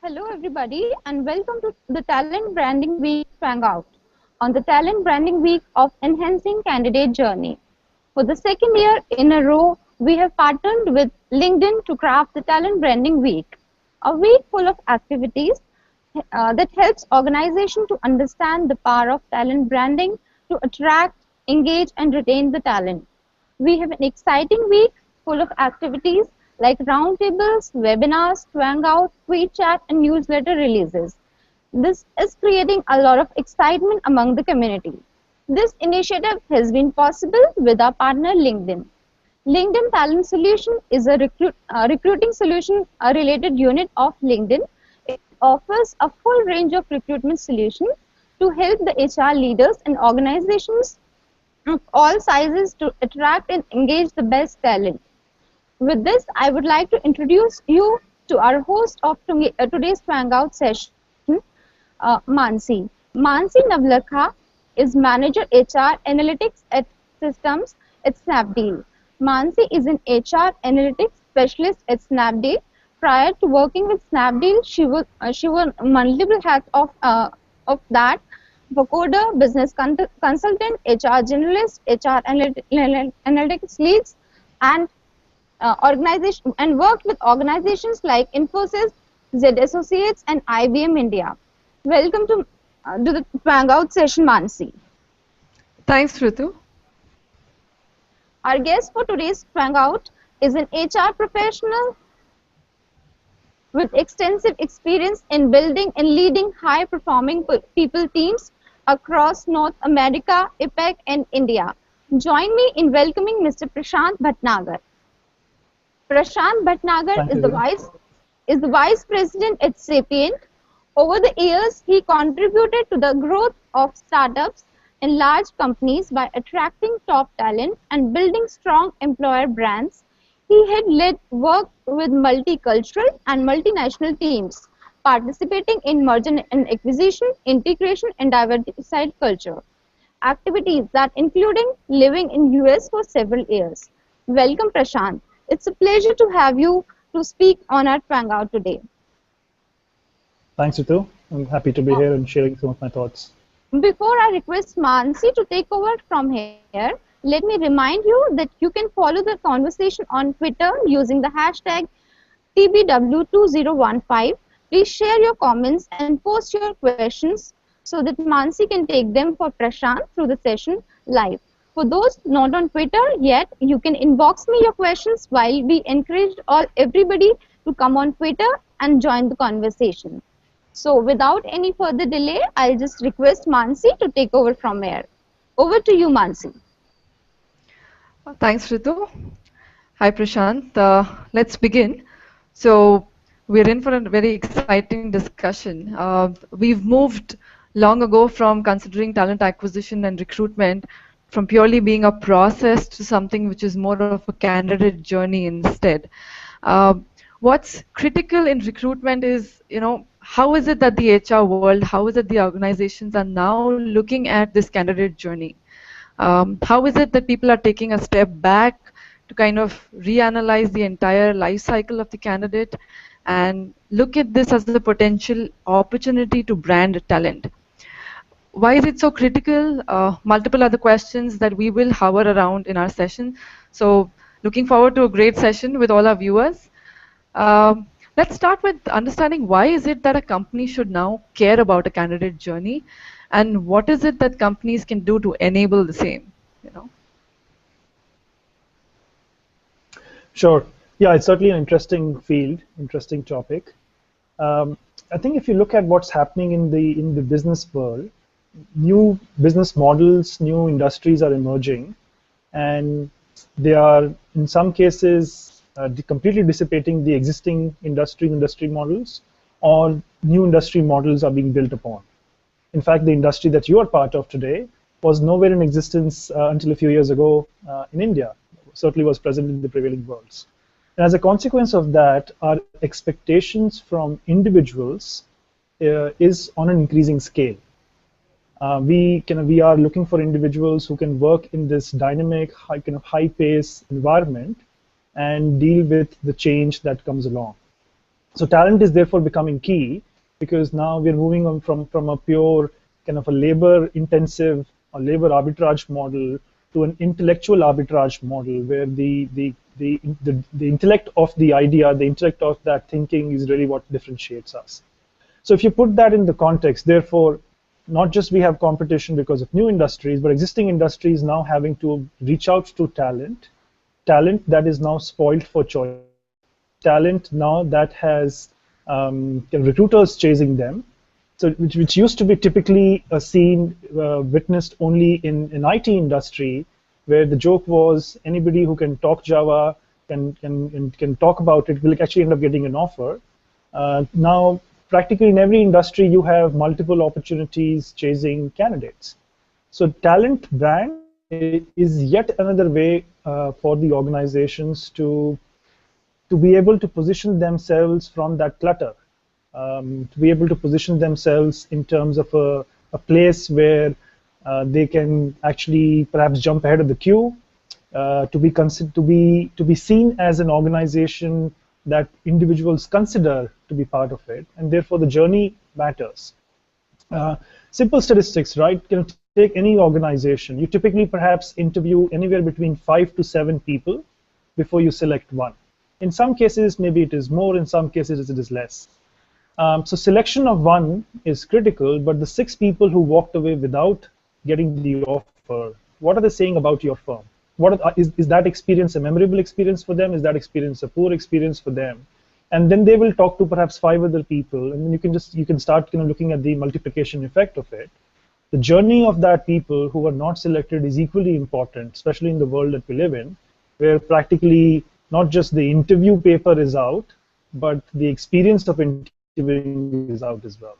Hello everybody and welcome to the Talent Branding Week Twangout on the Talent Branding Week of Enhancing Candidate Journey. For the second year in a row, we have partnered with LinkedIn to craft the Talent Branding Week, a week full of activities that helps organizations to understand the power of talent branding to attract, engage and retain the talent. We have an exciting week full of activities like roundtables, webinars, Twangout, tweet chat, and newsletter releases. This is creating a lot of excitement among the community. This initiative has been possible with our partner LinkedIn. LinkedIn Talent Solution is a recruiting solution related unit of LinkedIn. It offers a full range of recruitment solutions to help the HR leaders and organizations of all sizes to attract and engage the best talent. With this, I would like to introduce you to our host of today's Twangout session, Mansi. Mansi Navlakha is Manager HR Analytics at Systems at Snapdeal. Mansi is an HR Analytics Specialist at Snapdeal. Prior to working with Snapdeal, she wore multiple hats of that: vocoder, business consultant, HR generalist, HR analytics leads, and organization and worked with organizations like Infosys, Z Associates, and IBM India. Welcome to the Twangout session, Mansi. Thanks, Ritu. Our guest for today's Twangout is an HR professional with extensive experience in building and leading high-performing people teams across North America, APAC, and India. Join me in welcoming Mr. Prashant Bhatnagar. Prashant Bhatnagar is the vice president at Sapient. Over the years, he contributed to the growth of startups and large companies by attracting top talent and building strong employer brands. He had led work with multicultural and multinational teams, participating in merger and acquisition, integration, and diversified culture activities that including living in US for several years. Welcome, Prashant. It's a pleasure to have you to speak on our Twangout today. Thanks, Ritu. I'm happy to be here and sharing some of my thoughts. Before I request Mansi to take over from here, let me remind you that you can follow the conversation on Twitter using the hashtag TBW2015. Please share your comments and post your questions so that Mansi can take them for Prashant through the session live. For those not on Twitter yet, you can inbox me your questions while we encourage everybody to come on Twitter and join the conversation. So without any further delay, I'll just request Mansi to take over from here. Over to you, Mansi. Thanks, Ritu. Hi, Prashant. Let's begin. So we're in for a very exciting discussion. We've moved long ago from considering talent acquisition and recruitment from purely being a process to something which is more of a candidate journey instead. What's critical in recruitment is, how is it that the HR world, how is it the organizations are now looking at this candidate journey? How is it that people are taking a step back to kind of reanalyze the entire life cycle of the candidate and look at this as the potential opportunity to brand talent? Why is it so critical? Multiple other questions that we will hover around in our session. So looking forward to a great session with all our viewers. Let's start with understanding why is it that a company should now care about a candidate journey, and what is it that companies can do to enable the same? Sure. Yeah, it's certainly an interesting field, interesting topic. I think if you look at what's happening in the business world, new business models, new industries are emerging, and they are in some cases completely dissipating the existing industry models, or new industry models are being built upon. In fact, the industry that you are part of today was nowhere in existence until a few years ago in India. Certainly was present in the prevailing worlds. And as a consequence of that, our expectations from individuals is on an increasing scale. We are looking for individuals who can work in this dynamic, high-pace environment and deal with the change that comes along. So talent is therefore becoming key, because now we're moving on from a pure kind of a labor intensive or labor arbitrage model to an intellectual arbitrage model, where the intellect of the idea, the intellect of that thinking is really what differentiates us. So if you put that in the context, therefore, not just we have competition because of new industries, but existing industries now having to reach out to talent that is now spoiled for choice, talent now that has recruiters chasing them. So which used to be typically a scene witnessed only in IT industry, where the joke was anybody who can talk Java can talk about it will actually end up getting an offer. Now, practically in every industry, you have multiple opportunities chasing candidates. So talent brand is yet another way for the organizations to be able to position themselves from that clutter, to be able to position themselves in terms of a place where they can actually perhaps jump ahead of the queue, to be seen as an organization that individuals consider to be part of it, and therefore the journey matters. Uh, Simple statistics, right? You know, take any organization. You typically perhaps interview anywhere between 5 to 7 people before you select one. In some cases, maybe it is more. In some cases, it is less. So selection of one is critical, but the 6 people who walked away without getting the offer, what are they saying about your firm? Is that experience a memorable experience for them? Is that experience a poor experience for them? And then they will talk to perhaps 5 other people, and then you can start looking at the multiplication effect of it. The journey of that people who are not selected is equally important, especially in the world that we live in, where practically not just the interview paper is out, but the experience of interviewing is out as well.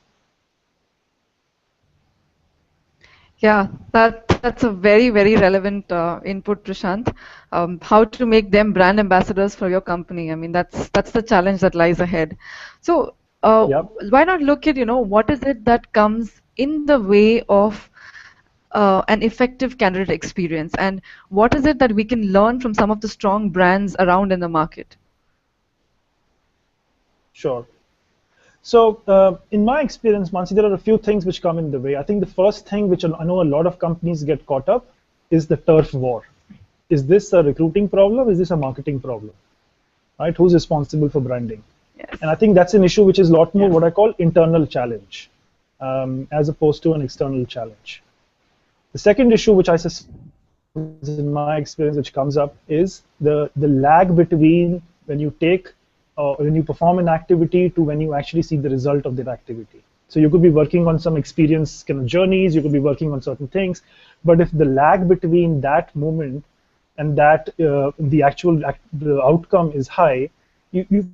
Yeah, that's a very relevant input, Prashant. How to make them brand ambassadors for your company? I mean, that's the challenge that lies ahead. So Yep. why not look at what is it that comes in the way of an effective candidate experience, and what is it that we can learn from some of the strong brands around in the market? Sure. So in my experience, Mansi, there are a few things which come in the way. I think the first thing which I know a lot of companies get caught up is the turf war. Is this a recruiting problem? Is this a marketing problem? Right? Who's responsible for branding? Yes. And I think that's an issue which is a lot more what I call internal challenge, as opposed to an external challenge. The second issue which I suspect in my experience which comes up is the lag between when you take when you perform an activity to when you actually see the result of that activity. So you could be working on some experience kind of journeys, you could be working on certain things, but if the lag between that moment and that the actual the outcome is high, you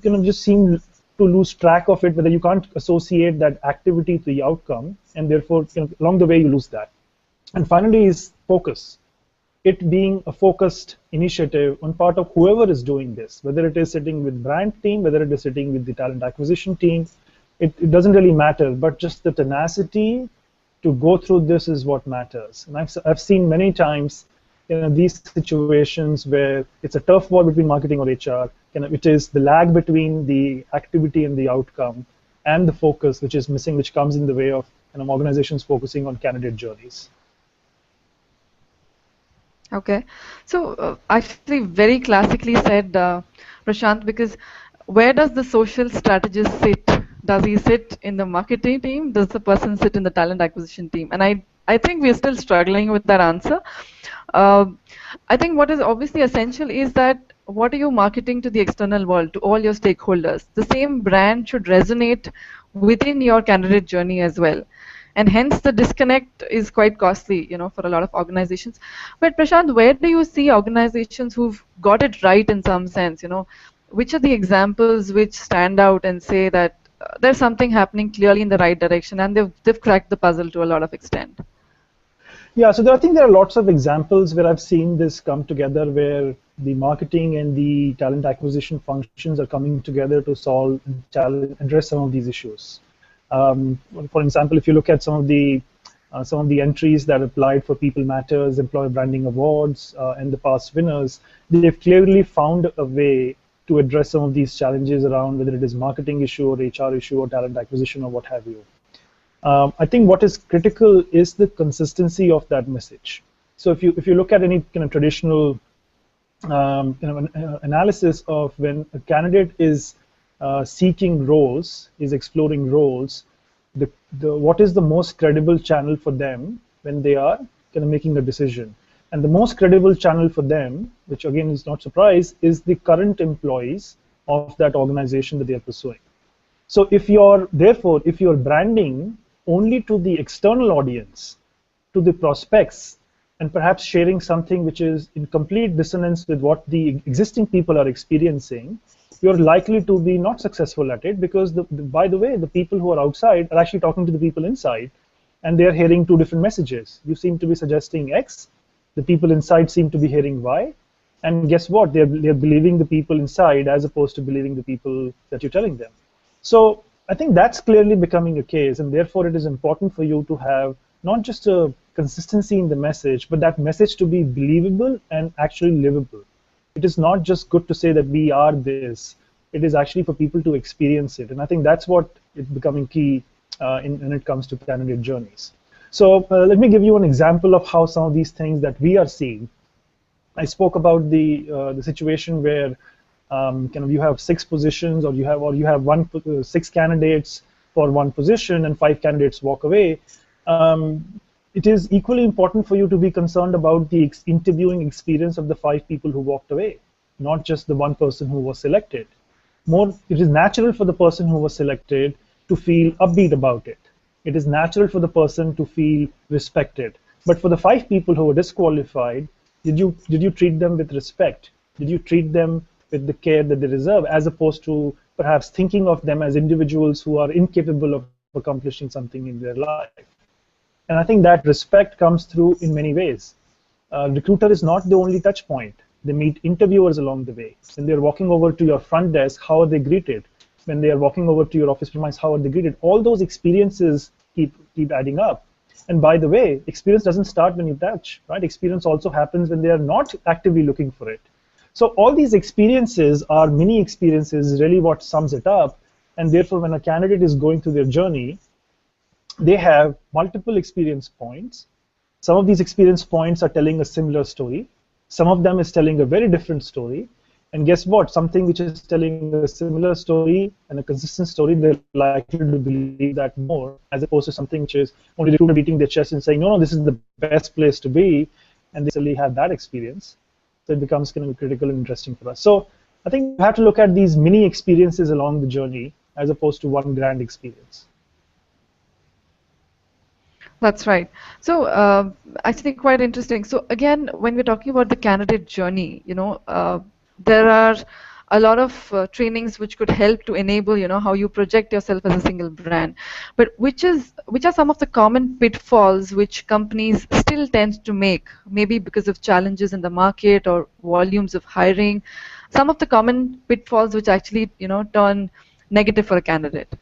just seem to lose track of it, whether you can't associate that activity to the outcome, and therefore along the way you lose that. And finally is focus. It being a focused initiative on part of whoever is doing this, whether it is sitting with brand team, whether it is sitting with the talent acquisition team, it doesn't really matter, but just the tenacity to go through this is what matters. And I've seen many times these situations where it's a tough war between marketing or HR, it is the lag between the activity and the outcome, and the focus which is missing, which comes in the way of organizations focusing on candidate journeys. Okay, so actually very classically said, Prashant, because where does the social strategist sit? Does he sit in the marketing team? Does the person sit in the talent acquisition team? And I think we're still struggling with that answer. I think what is obviously essential is that what are you marketing to the external world, to all your stakeholders? The same brand should resonate within your candidate journey as well. And hence the disconnect is quite costly, for a lot of organizations. But Prashant, where do you see organizations who've got it right in some sense? Which are the examples which stand out and say that there's something happening clearly in the right direction, and they've cracked the puzzle to a lot of extent? Yeah, so I think there are lots of examples where I've seen this come together, where the marketing and the talent acquisition functions are coming together to address some of these issues. For example, if you look at some of the entries that applied for People Matters Employer Branding Awards and the past winners, they've clearly found a way to address some of these challenges around whether it is marketing issue or HR issue or talent acquisition or what have you. I think what is critical is the consistency of that message. So if you look at any kind of traditional analysis of when a candidate is seeking roles, is exploring roles, what is the most credible channel for them when they are kind of making a decision? And the most credible channel for them, which again is not surprise, is the current employees of that organization that they are pursuing. So if you're branding only to the external audience, to the prospects, and perhaps sharing something which is in complete dissonance with what the existing people are experiencing, you're likely to be not successful at it, because by the way, the people who are outside are actually talking to the people inside, and they're hearing two different messages. You seem to be suggesting X, the people inside seem to be hearing Y, and guess what? They're believing the people inside as opposed to believing the people that you're telling them. So I think that's clearly becoming a case, and therefore it is important for you to have not just a consistency in the message, but that message to be believable and actually livable. It is not just good to say that we are this. It is actually for people to experience it, and I think that's what is becoming key when it comes to candidate journeys. So let me give you an example of how some of these things that we are seeing. I spoke about the situation where kind of you have 6 positions, or you have 6 candidates for one position, and 5 candidates walk away. It is equally important for you to be concerned about the interviewing experience of the 5 people who walked away, not just the one person who was selected. It is natural for the person who was selected to feel upbeat about it. It is natural for the person to feel respected. But for the 5 people who were disqualified, did you treat them with respect? Did you treat them with the care that they deserve, as opposed to perhaps thinking of them as individuals who are incapable of accomplishing something in their life? And I think that respect comes through in many ways. Recruiter is not the only touch point. They meet interviewers along the way. When they're walking over to your front desk, how are they greeted? When they are walking over to your office premise, how are they greeted? All those experiences keep adding up. And by the way, experience doesn't start when you touch, right? Experience also happens when they are not actively looking for it. So all these experiences are mini experiences, really what sums it up. And therefore, when a candidate is going through their journey, they have multiple experience points. Some of these experience points are telling a similar story. Some of them is telling a very different story. And guess what? Something which is telling a similar story and a consistent story, they're likely to believe that more, as opposed to something which is only recruiter beating their chest and saying, no, this is the best place to be, and they certainly have that experience. So it becomes kind of critical and interesting for us. So I think you have to look at these mini experiences along the journey, as opposed to one grand experience. That's right. So I think quite interesting. So again, when we're talking about the candidate journey, there are a lot of trainings which could help to enable, how you project yourself as a single brand. But which are some of the common pitfalls which companies still tend to make, maybe because of challenges in the market or volumes of hiring? Some of the common pitfalls which actually, turn negative for a candidate.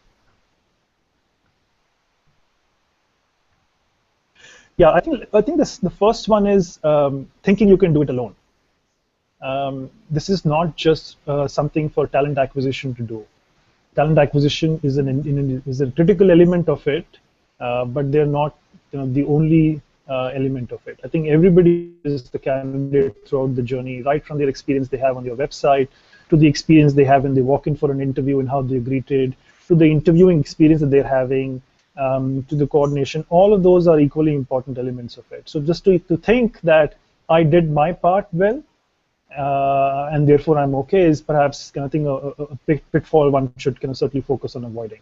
Yeah, I think the first one is thinking you can do it alone. This is not just something for talent acquisition to do. Talent acquisition is a critical element of it, but they're not the only element of it. I think everybody is the candidate throughout the journey, right from their experience they have on your website, to the experience they have when they walk in for an interview and how they're greeted, to the interviewing experience that they're having, to the coordination. All of those are equally important elements of it. So just to think that I did my part well, and therefore I'm okay, is perhaps kind of thing a pitfall one should kind of certainly focus on avoiding.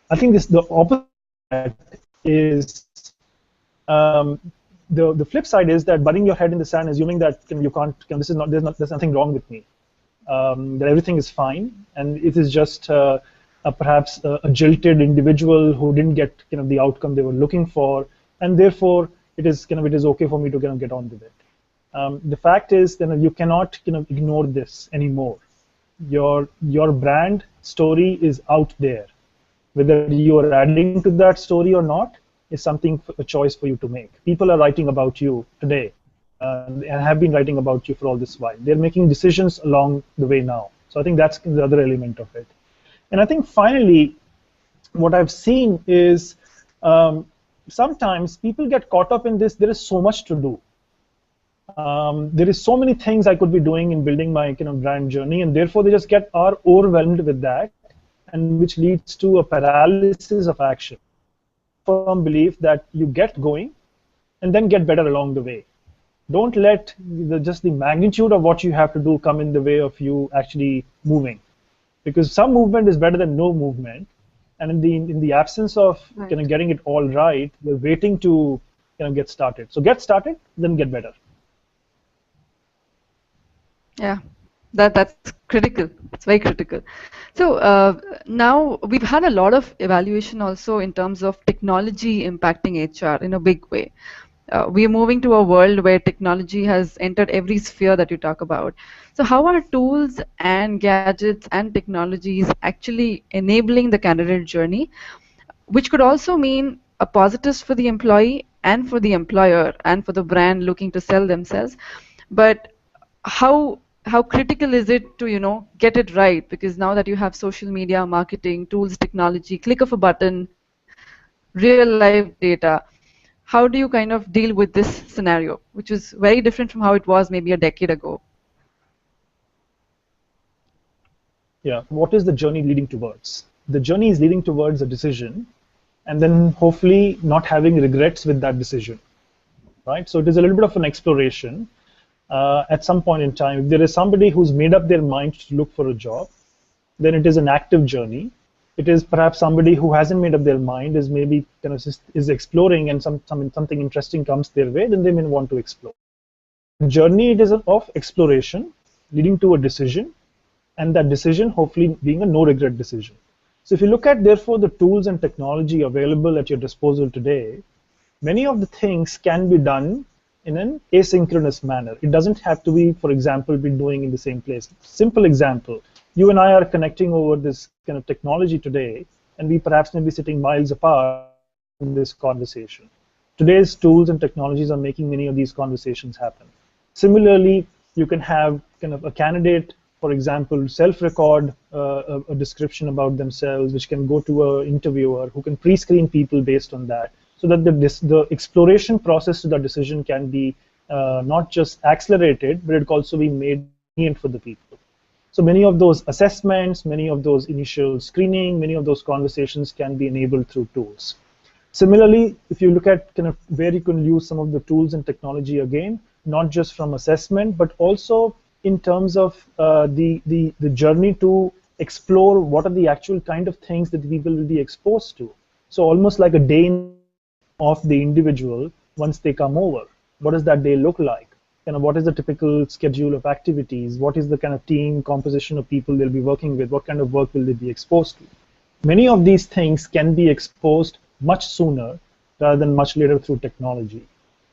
I think the opposite is the flip side is that burying your head in the sand, assuming that you can't, there's nothing wrong with me, that everything is fine, and it is just perhaps a jilted individual who didn't get the outcome they were looking for, and therefore it is okay for me to get on with it. The fact is that you cannot ignore this anymore. Your brand story is out there. Whether you are adding to that story or not is a choice for you to make. People are writing about you today and have been writing about you for all this while. They're making decisions along the way now. So I think that's the other element of it. And I think finally, what I've seen is sometimes people get caught up in this. There is so much to do. There is so many things I could be doing in building my brand journey, and therefore they just are overwhelmed with that, and which leads to a paralysis of action. Firm belief that you get going and then get better along the way. Don't let just the magnitude of what you have to do come in the way of you actually moving, because some movement is better than no movement. And in the absence of getting it all right, you're waiting to get started. So get started, then get better. Yeah, that's critical. It's very critical. So now we've had a lot of evaluation also in terms of technology impacting HR in a big way. We are moving to a world where technology has entered every sphere that you talk about. So how are tools and gadgets and technologies actually enabling the candidate journey, which could also mean a positives for the employee and for the employer and for the brand looking to sell themselves? But how critical is it to get it right? Because now that you have social media, marketing, tools, technology, click of a button, real life data, how do you kind of deal with this scenario, which is very different from how it was maybe a decade ago? Yeah, what is the journey leading towards? The journey is leading towards a decision, and then hopefully not having regrets with that decision, right? So it is a little bit of an exploration. At some point in time, if there is somebody who's made up their mind to look for a job, then it is an active journey. It is perhaps somebody who hasn't made up their mind, is maybe is exploring, and something interesting comes their way, then they may want to explore. The journey, it is of exploration leading to a decision, and that decision hopefully being a no regret decision. So if you look at therefore the tools and technology available at your disposal today, many of the things can be done in an asynchronous manner. It doesn't have to be, for example, be doing in the same place. Simple example, you and I are connecting over this kind of technology today, and we perhaps may be sitting miles apart in this conversation. Today's tools and technologies are making many of these conversations happen. Similarly, you can have kind of a candidate, for example, self-record a description about themselves, which can go to an interviewer who can pre-screen people based on that, so that the exploration process to that decision can be not just accelerated, but it can also be made convenient for the people. So many of those assessments, many of those initial screening, many of those conversations can be enabled through tools. Similarly, if you look at kind of where you can use some of the tools and technology again, not just from assessment, but also in terms of the journey to explore what are the actual kind of things that people will be exposed to. So almost like a day in of the individual once they come over. What does that day look like? What is the typical schedule of activities? What is the kind of team composition of people they'll be working with? What kind of work will they be exposed to? Many of these things can be exposed much sooner rather than much later through technology.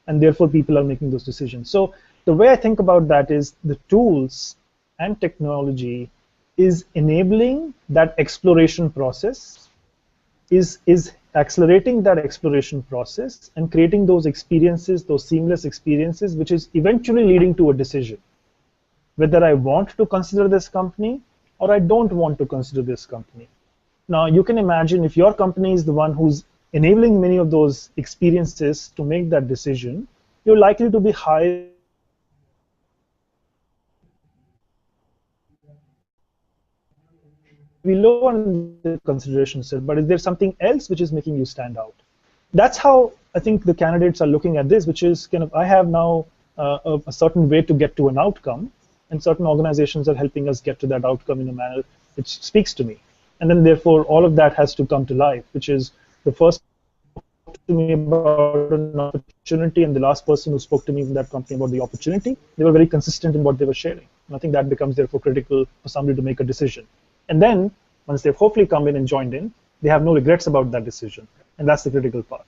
And therefore, people are making those decisions. So the way I think about that is the tools and technology is enabling that exploration process, is accelerating that exploration process and creating those experiences, those seamless experiences, which is eventually leading to a decision. Whether I want to consider this company or I don't want to consider this company. Now, you can imagine if your company is the one who's enabling many of those experiences to make that decision, you're likely to be high below on the consideration set, but is there something else which is making you stand out? That's how I think the candidates are looking at this, which is kind of, I have now a certain way to get to an outcome, and certain organizations are helping us get to that outcome in a manner which speaks to me. And then therefore, all of that has to come to life, which is the first to me about an opportunity and the last person who spoke to me from that company about the opportunity, they were very consistent in what they were sharing. And I think that becomes therefore critical for somebody to make a decision. And then once they've hopefully come in and joined in, they have no regrets about that decision. And that's the critical part.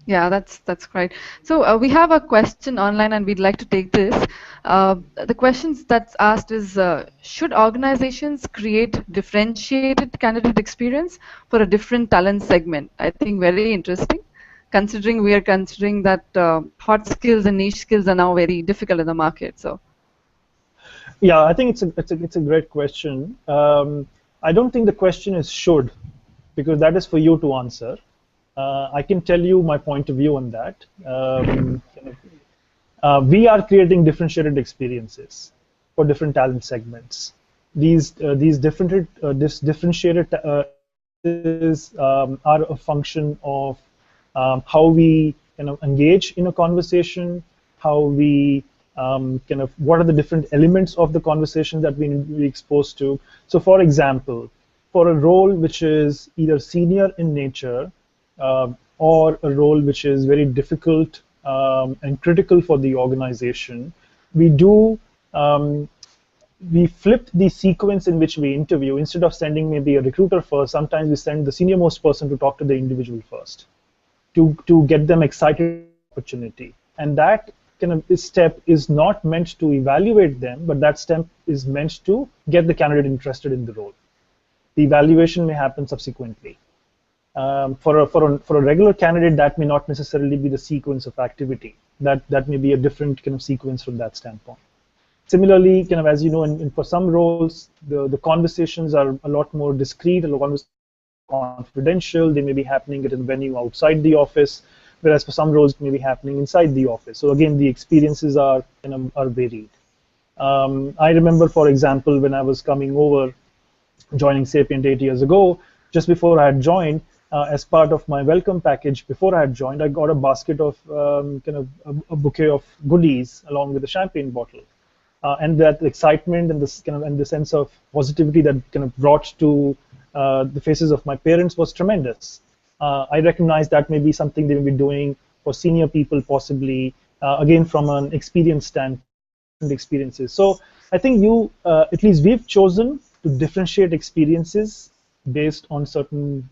Yeah, that's great. So we have a question online, and we'd like to take this. The questions that's asked is, should organizations create differentiated candidate experience for a different talent segment? I think very interesting, considering we are considering that hot skills and niche skills are now very difficult in the market. So Yeah, I think it's a great question. I don't think the question is should, because that is for you to answer. I can tell you my point of view on that. We are creating differentiated experiences for different talent segments. These differentiated experiences are a function of how we engage in a conversation, how we what are the different elements of the conversation that we exposed to. So, for example, for a role which is either senior in nature or a role which is very difficult and critical for the organization, we do we flip the sequence in which we interview. Instead of sending maybe a recruiter first, sometimes we send the senior most person to talk to the individual first to get them excited about the opportunity. And that this step is not meant to evaluate them, but that step is meant to get the candidate interested in the role. The evaluation may happen subsequently. For a regular candidate, that may not necessarily be the sequence of activity. That may be a different sequence from that standpoint. Similarly, as you know, for some roles, the conversations are a lot more discreet, a lot more confidential. They may be happening at a venue outside the office, whereas for some roles, it may be happening inside the office. So again, the experiences are are varied. I remember, for example, when I was coming over, joining Sapient 8 years ago, just before I had joined, as part of my welcome package, before I had joined, I got a basket of a bouquet of goodies along with a champagne bottle. And that excitement and this and the sense of positivity that brought to the faces of my parents was tremendous. I recognize that may be something they may be doing for senior people, possibly again from an experience standpoint, experiences. So I think at least we've chosen to differentiate experiences based on certain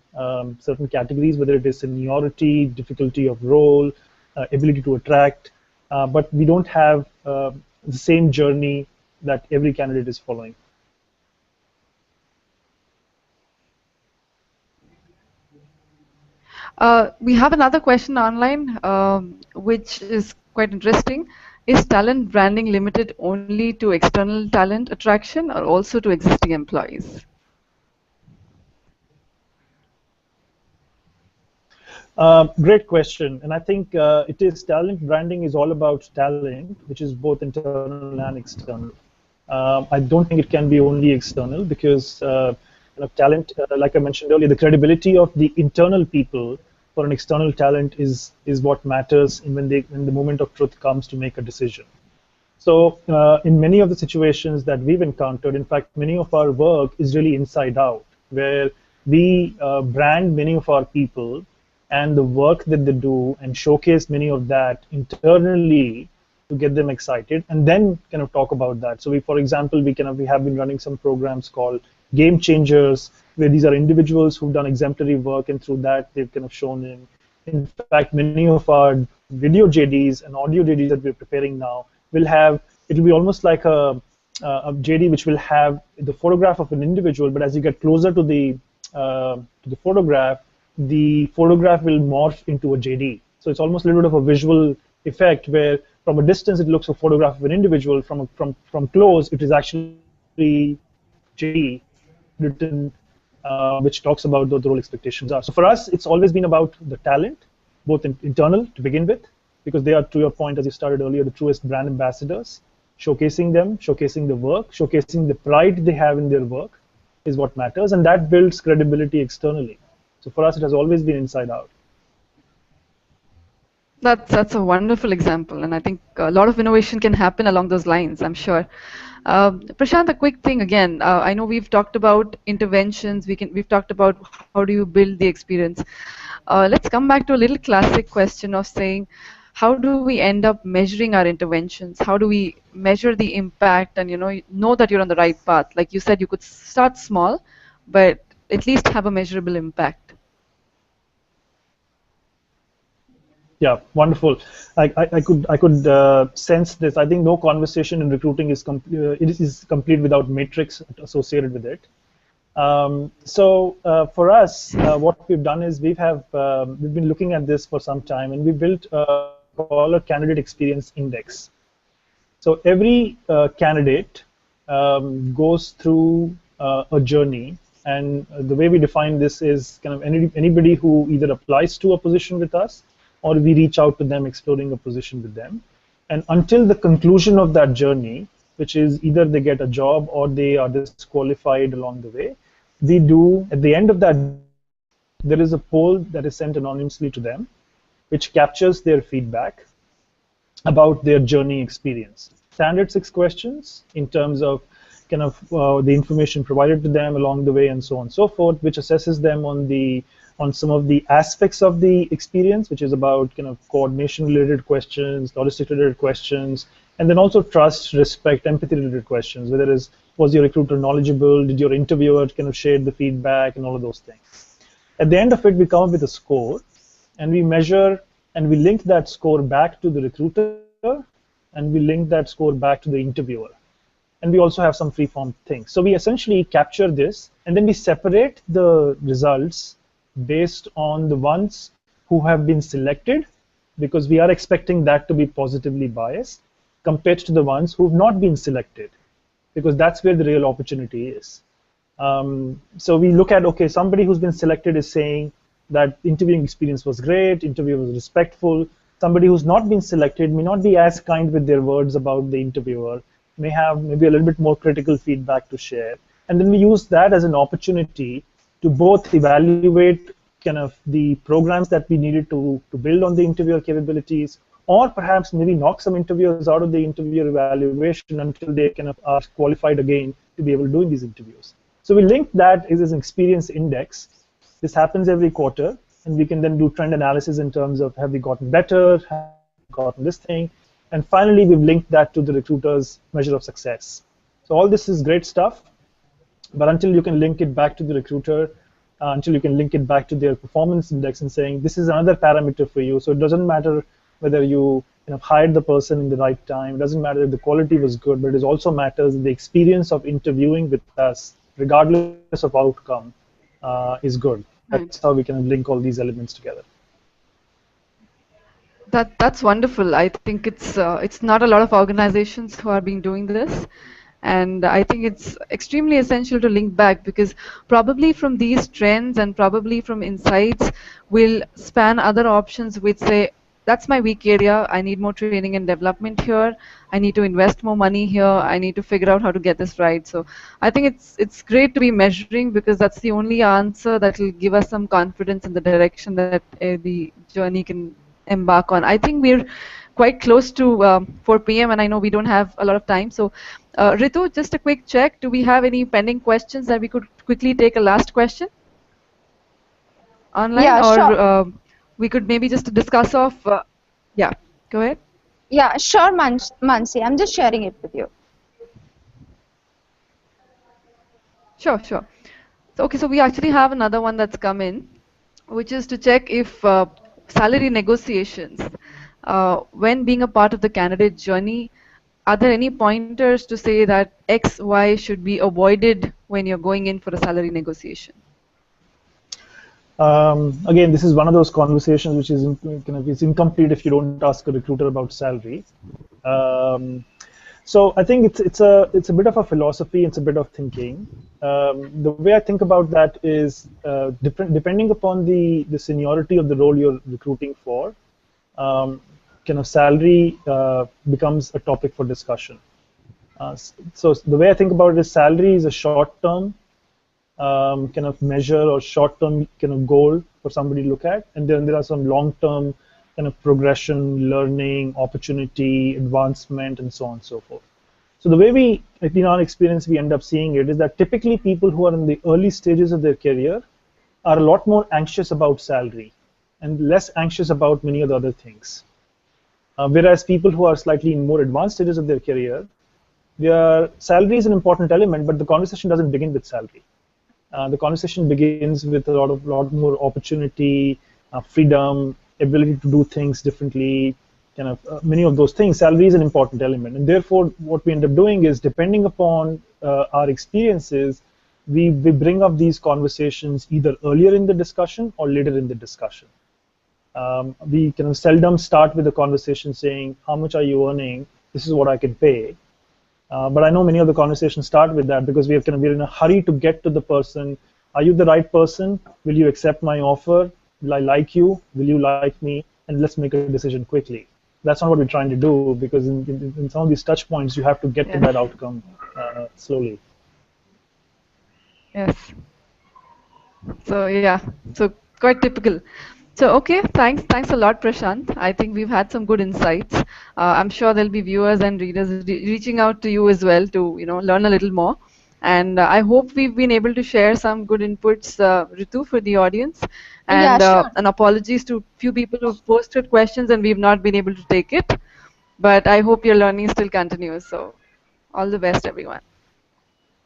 categories, whether it is seniority, difficulty of role, ability to attract, but we don't have the same journey that every candidate is following. We have another question online, which is quite interesting. Is talent branding limited only to external talent attraction or also to existing employees? Great question, and I think talent branding is all about talent, which is both internal and external. I don't think it can be only external because talent, like I mentioned earlier, the credibility of the internal people for an external talent is what matters when the moment of truth comes to make a decision. So in many of the situations that we've encountered, in fact, many of our work is really inside out, where we brand many of our people and the work that they do and showcase many of that internally to get them excited, and then talk about that. So for example, we have been running some programs called Game Changers, where these are individuals who've done exemplary work, and through that they've shown in fact, many of our video JDs and audio JDs that we're preparing now it'll be almost like a JD which will have the photograph of an individual, but as you get closer to the photograph will morph into a JD. So it's almost a little bit of a visual effect where from a distance it looks a photograph of an individual, from close it is actually JD written, which talks about what the role expectations are. So for us, it's always been about the talent, both internal to begin with, because they are, to your point, as you started earlier, the truest brand ambassadors. Showcasing them, showcasing the work, showcasing the pride they have in their work is what matters, and that builds credibility externally. So for us, it has always been inside out. That's a wonderful example, and I think a lot of innovation can happen along those lines, I'm sure. Prashant, a quick thing again. I know we've talked about interventions. We've talked about how do you build the experience. Let's come back to a little classic question of saying, how do we end up measuring our interventions? How do we measure the impact and know that you're on the right path? Like you said, you could start small, but at least have a measurable impact. Yeah, wonderful. I could sense this. I think no conversation in recruiting is complete without metrics associated with it. So for us, what we've done is we've been looking at this for some time, and we built a candidate experience index. So every candidate goes through a journey, and the way we define this is kind of anybody who either applies to a position with us, or we reach out to them exploring a position with them. And until the conclusion of that journey, which is either they get a job or they are disqualified along the way, we do, at the end of that, there is a poll that is sent anonymously to them, which captures their feedback about their journey experience. Standard 6 questions in terms of kind of the information provided to them along the way and so on and so forth, which assesses them on some of the aspects of the experience, which is about kind of coordination related questions, logistic related questions, and then also trust, respect, empathy related questions, whether it is, was your recruiter knowledgeable, did your interviewer kind of share the feedback, and all of those things. At the end of it, we come up with a score, and we measure and we link that score back to the recruiter, and we link that score back to the interviewer. And we also have some free-form things. So we essentially capture this, and then we separate the results based on the ones who have been selected, because we are expecting that to be positively biased, compared to the ones who have not been selected, because that's where the real opportunity is. So we look at, okay, somebody who's been selected is saying that interviewing experience was great, interview was respectful. Somebody who's not been selected may not be as kind with their words about the interviewer, may have maybe a little bit more critical feedback to share. And then we use that as an opportunity to both evaluate kind of the programs that we needed to build on the interviewer capabilities, or perhaps maybe knock some interviewers out of the interviewer evaluation until they kind of are qualified again to be able to do these interviews. So we link that as an experience index. This happens every quarter, and we can then do trend analysis in terms of have we gotten better, have we gotten this thing, and finally we've linked that to the recruiter's measure of success. So all this is great stuff, but until you can link it back to the recruiter, until you can link it back to their performance index and saying this is another parameter for you, so it doesn't matter whether you hired the person in the right time, it doesn't matter if the quality was good, but it also matters the experience of interviewing with us, regardless of outcome, is good. That's how we can link all these elements together. That's wonderful. I think it's not a lot of organizations who are being doing this, and I think it's extremely essential to link back, because probably from these trends and probably from insights will span other options which say that's my weak area, I need more training and development here, I need to invest more money here, I need to figure out how to get this right. So I think it's great to be measuring, because that's the only answer that will give us some confidence in the direction that the journey can embark on. I think we're quite close to 4 p.m. and I know we don't have a lot of time. So Ritu, just a quick check. Do we have any pending questions that we could quickly take a last question online? Yeah, or sure. we could maybe just discuss off. Yeah, go ahead. Yeah, sure, Mansi. I'm just sharing it with you. Sure, sure. So, okay, so we actually have another one that's come in, which is to check if salary negotiations, when being a part of the candidate journey, are there any pointers to say that X, Y should be avoided when you're going in for a salary negotiation? Again, this is one of those conversations which is it's incomplete if you don't ask a recruiter about salary. So I think it's a bit of a philosophy, it's a bit of thinking. The way I think about that is depending upon the seniority of the role you're recruiting for, kind of salary becomes a topic for discussion. So the way I think about it is salary is a short-term kind of measure or short-term kind of goal for somebody to look at, and then there are some long-term kind of progression, learning, opportunity, advancement, and so on and so forth. So the way we, in our experience, we end up seeing it is that typically people who are in the early stages of their career are a lot more anxious about salary and less anxious about many of the other things. Whereas people who are slightly in more advanced stages of their career, their salary is an important element, but the conversation doesn't begin with salary. The conversation begins with a lot more opportunity, freedom, ability to do things differently, kind of many of those things. Salary is an important element, and therefore what we end up doing is, depending upon our experiences, we bring up these conversations either earlier in the discussion or later in the discussion. We kind of seldom start with a conversation saying, how much are you earning? This is what I can pay. But I know many of the conversations start with that because we're in a hurry to get to the person. Are you the right person? Will you accept my offer? Will I like you? Will you like me? And let's make a decision quickly. That's not what we're trying to do, because in some of these touch points, you have to get to Yes. that outcome slowly. Yes. So yeah, so quite typical. So okay, thanks a lot, Prashant. I think we've had some good insights. I'm sure there'll be viewers and readers reaching out to you as well to learn a little more. And I hope we've been able to share some good inputs, Ritu, for the audience. Yeah, And sure. an apologies to few people who've posted questions and we've not been able to take it. But I hope your learning still continues. So all the best, everyone.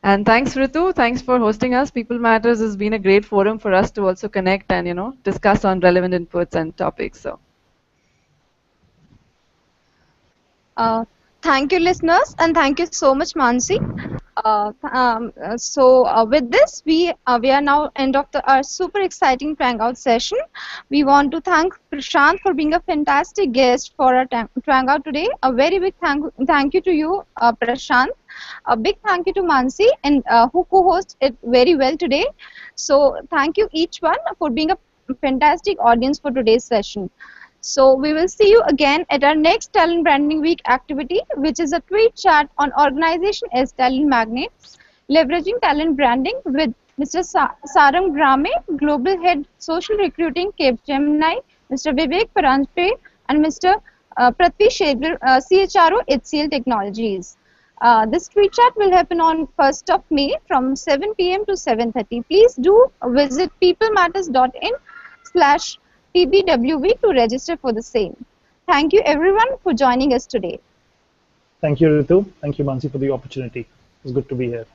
And thanks, Ritu. Thanks for hosting us. People Matters has been a great forum for us to also connect and discuss on relevant inputs and topics. So Uh, Thank you, listeners, and thank you so much, Mansi. So with this, we are now end of our super exciting Twangout session. We want to thank Prashant for being a fantastic guest for our Twangout today. A very big thank you to you, Prashant. A big thank you to Mansi and who co-host it very well today. So thank you each one for being a fantastic audience for today's session. So we will see you again at our next Talent Branding Week activity, which is a tweet chat on organization as talent magnets, leveraging talent branding with Mr. Sarang Grame, Global Head Social Recruiting, Capgemini, Mr. Vivek Paranjpe, and Mr. Prithvi Shegar, CHRO, HCL Technologies. This tweet chat will happen on 1st of May from 7 p.m. to 7:30. Please do visit peoplematters.in/TBWV to register for the same. Thank you everyone for joining us today. Thank you, Ritu. Thank you, Mansi, for the opportunity. It's good to be here.